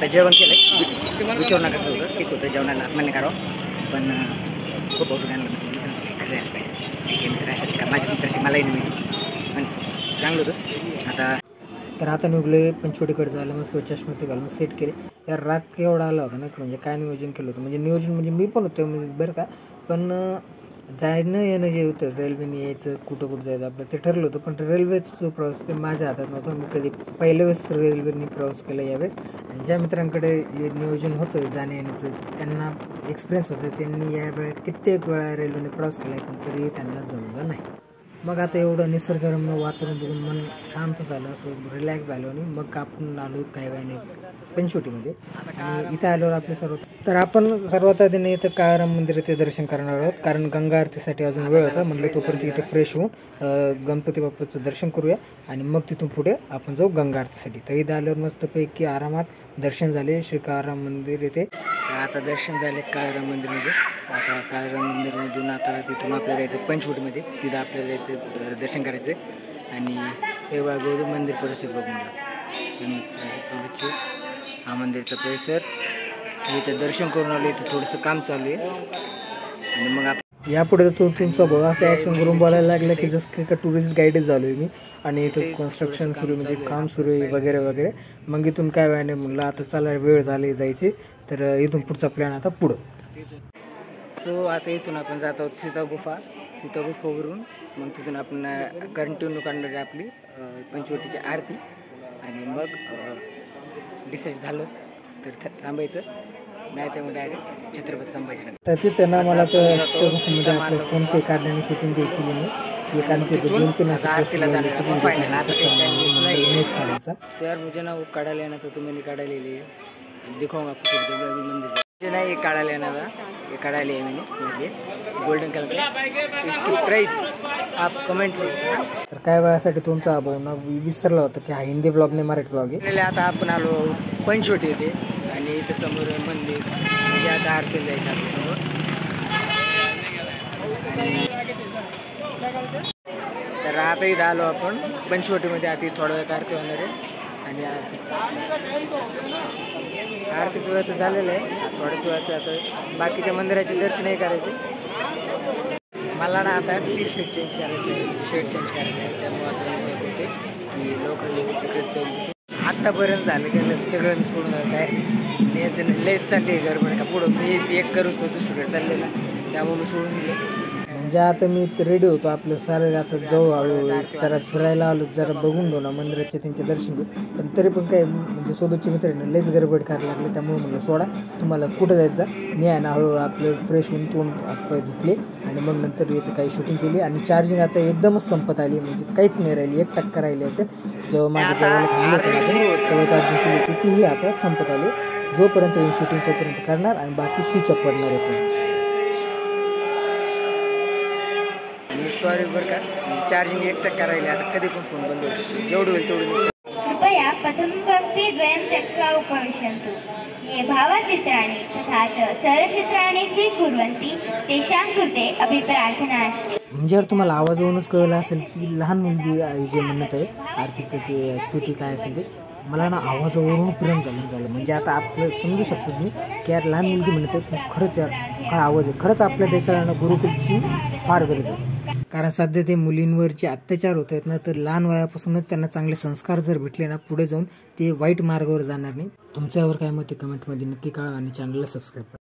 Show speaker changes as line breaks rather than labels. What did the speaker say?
आता जेवण केलं विचारू नका होतं ठीक होतं जेवणाला मान्य करावं पण खूप पाऊस मित्र माझ्या मित्राशी मलाही नाही पण चांगलं होतं आता तर आता निघले पंचवटीकडे झालं मस्त चष्मा घालून सेट केले यार राग केवढा आला होता ना म्हणजे काय नियोजन केलं होतं म्हणजे नियोजन म्हणजे मी पण होतं म्हणजे बरं का पण जाणं येणं जे होतं रेल्वेने यायचं कुठं कुठं जायचं आपलं ते ठरलं होतं पण रेल्वेचा जो प्रवास ते माझ्या हातात नव्हता मी कधी पहिल्या वेळेस रेल्वेने प्रवास केला यावेळेस आणि ज्या मित्रांकडे नियोजन होतं जाण्या येण्याचं त्यांना एक्सपिरियन्स होतं त्यांनी या वेळेत कित्येक वेळा रेल्वेने प्रवास केला आहे पण तरी त्यांना जमलं नाही मग आता एवढं निसर्गरम्य वातावरण बघून मन शांत झालं असं रिलॅक्स झालं आणि मग आपण आलो काही वेळाने पंचवटीमध्ये आणि इथं आल्यावर आपले सर्व तर आपण सर्वात आधी इथं काळाराम मंदिर इथे दर्शन करणार आहोत कारण गंगा आरतीसाठी अजून वेळ होता म्हटलं तोपर्यंत इथे फ्रेश होऊन गणपती बाप्पाचं दर्शन करूया आणि मग तिथून पुढे आपण जाऊ गंगा आरतीसाठी तर इथं आल्यावर मस्तपैकी आरामात दर्शन झाले श्री काळाराम मंदिर येथे आता दर्शन झाले काळाराम मंदिरमध्ये आता काळाराम मंदिरमधून आता तिथून आपल्याला जायचं पंचवटीमध्ये तिथं आपल्याला जायचं दर्शन करायचं आणि हे गौरी मंदिर परिसर बघून हा मंदिरचा परिसर इथं दर्शन करून आलो इथं थोडंसं काम चालू आहे आणि मग यापुढे तो तुमचा भाऊ असं ॲक्शन करून बोलायला लागला की जसं का टुरिस्ट गाईडच झालो आहे मी आणि इथं कन्स्ट्रक्शन सुरू म्हणजे काम सुरू आहे वगैरे वगैरे मग इथून काय वेळाने म्हणलं आता चला वेळ झाली जायची तर इथून पुढचा प्लॅन आता पुढं सो आता इथून आपण जात आहोत सीता गुफावरून मग तिथून आपण कंटिन्यू करणार आहे आपली पंचवटीची आरती आणि मग डिसाईड झालं तर थांबायचं नाही तर मग डायरेक्ट छत्रपती संभाजी तर तिथं ना मला तर गुफामध्ये आपलं फोन पे काढल्याने शूटिंग काही केली नाही कारण की 2-3 काढायचा सर मुझे ना वो काढायला येणार तो मैंने काढायला दिखाऊंगा मंदिर नहीं काढ़ा लेना था ये काढ़ा लिया मैंने गोल्डन कलर का इसकी प्राइस आप कमेंट करा तर काय वेळासाठी तुमचा भाऊ ना विसरला होता की हा हिंदी ब्लॉग नाही मराठी ब्लॉग आहे आता आपण आलो पंचवटी येते आणि इथं समोर मंदिर म्हणजे आता आरती जायचं आपल्या समोर तर आता इथं आलो आपण पंचवटीमध्ये आता थोड्या वेळात आरती होणार आहे आणि आरतीचं वेळ तर झालेलं आहे थोड्याच वेळाचं आता बाकीच्या मंदिराचे दर्शनही करायचे मला ना आता टी शर्ट चेंज करायचं आहे शर्ट चेंज करायचं आहे त्यामुळे आता होते की लोकांनी तिकडे आत्तापर्यंत झालं गेलं सगळं सोडून काय लेट चालली आहे गडबड का पुढं मी एक करूच तो दुसरीकडे चाललेला त्यामुळे मी सोडून दिलं म्हणजे आता मी रेडी होतो आपलं सारं आता जाऊ हळूहळू जरा फिरायला आलो जरा बघून घेऊ ना मंदिराचे त्यांचे दर्शन घेऊ पण तरी पण काय म्हणजे सोबतचे मित्रांनी लयच गडबड करायला लागले त्यामुळे म्हणलं सोडा तुम्हाला कुठं जायचं मी आहे ना हळूहळू आपलं फ्रेश होऊन तोंड हातपाय धुतले आणि मग नंतर इथं काही शूटिंग केली आणि चार्जिंग आता एकदमच संपत आली म्हणजे काहीच नाही राहिली 1% राहिली असेल जेव्हा मागे जेव्हा थांबलं होतं आपण तेव्हा चार्जिंग केली होती तीही आता संपत आली जोपर्यंत येऊन शूटिंग तोपर्यंत करणार आणि बाकी स्विच ऑफ पडणार आहे फोन सॉरी बरं का चार्जिंग 1% राहिले आता कधी पण फोन बंद होईल जेवढं होईल तेवढं
कृपया प्रथमपङ्क्ति द्वयं त्यक्त्वा उपविशन्तु ये भावचित्राणि तथा च चलचित्राणि स्वीकुर्वन्ति तेषां कृते अपि प्रार्थना अस्ति
म्हणजे जर तुम्हाला आवाजावरूनच कळलं असेल की लहान मुलगी जे म्हणत आहे आरतीचं ते स्तुती काय असेल ते मला ना आवाजावरून प्रेम झालं म्हणजे आता आपलं समजू शकतो तुम्ही की यार लहान मुलगी म्हणत आहे पण खरंच यार काय आवाज आहे खरंच आपल्या देशाला ना गुरुकुलची फार गरज आहे कारण सध्या ते मुलींवर जे अत्याचार होत आहेत ना तर लहान वयापासूनच त्यांना चांगले संस्कार जर भेटले ना पुढे जाऊन ते वाईट मार्गावर जाणार नाही तुमच्यावर काय मत आहे कमेंटमध्ये नक्की कळवा आणि चॅनलला सबस्क्राईब करा